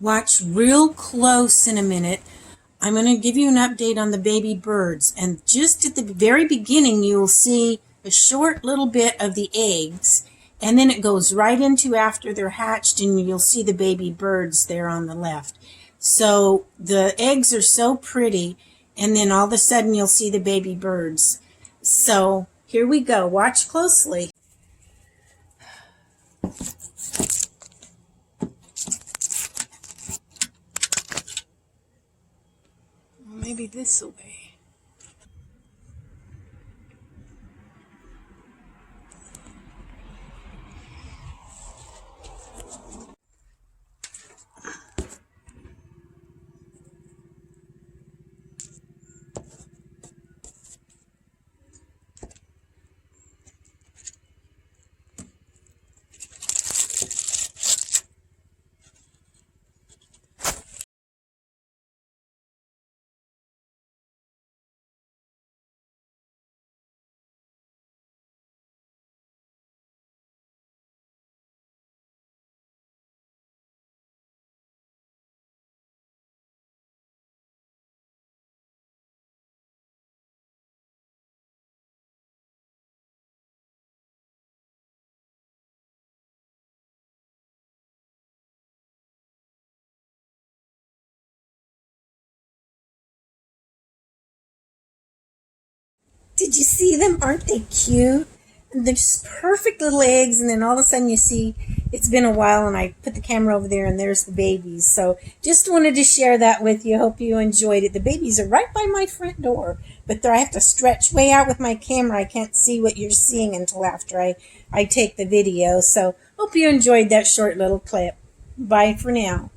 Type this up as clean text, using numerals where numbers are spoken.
Watch real close in a minute. I'm going to give you an update on the baby birds. And just at the very beginning, you'll see a short little bit of the eggs. And then it goes right into after they're hatched, and you'll see the baby birds there on the left. So the eggs are so pretty, and then all of a sudden you'll see the baby birds. So here we go. Watch closely. Maybe this way. Did you see them? Aren't they cute? They're just perfect little eggs, and then all of a sudden you see it's been a while, and I put the camera over there, and there's the babies. So just wanted to share that with you. Hope you enjoyed it. The babies are right by my front door, but I have to stretch way out with my camera. I can't see what you're seeing until after I take the video. So hope you enjoyed that short little clip. Bye for now.